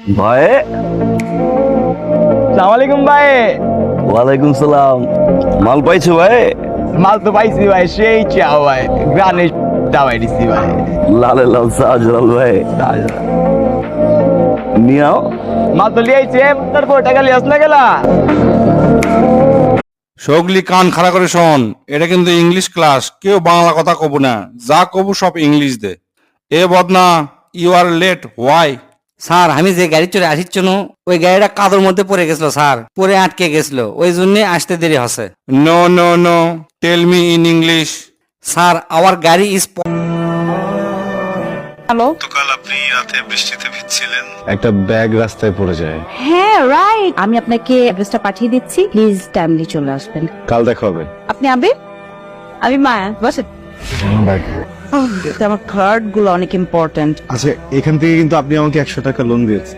ভাই। সালাম আলাইকুম ভাই। ওয়ালাইকুম সালাম। মাল পাইছো ভাই? মাল তো পাইছি ভাই, সেই চাও ভাই, গ্রানে দাওয়াই দিছি ভাই। লালে লাল শাহজালাল ভাই, নিয়াও। মাল তো লিয়াইছে, তারপর টাকা লিয়াস না গেলা। সগলি কান খাড়া করে শোন, এটা কিন্তু ইংলিশ ক্লাস, কেউ বাংলা কথা কব না, যা কবু সব ইংলিশ দে। এ বদনা, you are late, why? Sir আমি যে গাড়ি চড়ে আসিচ্ছিল ওই গাড়িটা কাদর মধ্যে পড়ে গেছিল স্যার, পরে আটকে গেছিল, ওই জন্য আসতে দেরি হচ্ছে। No no no, tell me in English. Sir our গাড়ি ইজ। হ্যালো। গতকাল আপনি রাতে বৃষ্টিতে ভিজছিলেন। একটা ব্যাগ রাস্তায় পড়ে যায়। হ্যাঁ রাইট, আমি আপনাকে অ্যাড্রেসটা পাঠিয়ে দিচ্ছি, প্লিজ টাইমলি চলে আসবেন। কাল দেখা হবে। আপনি আবির, আমি মায়া, বসেন। আমার কার্ড গুলো অনেক ইম্পর্টেন্ট। আচ্ছা, এখান থেকে কিন্তু আপনি আমাকে 100 টাকা লোন দিয়েছেন।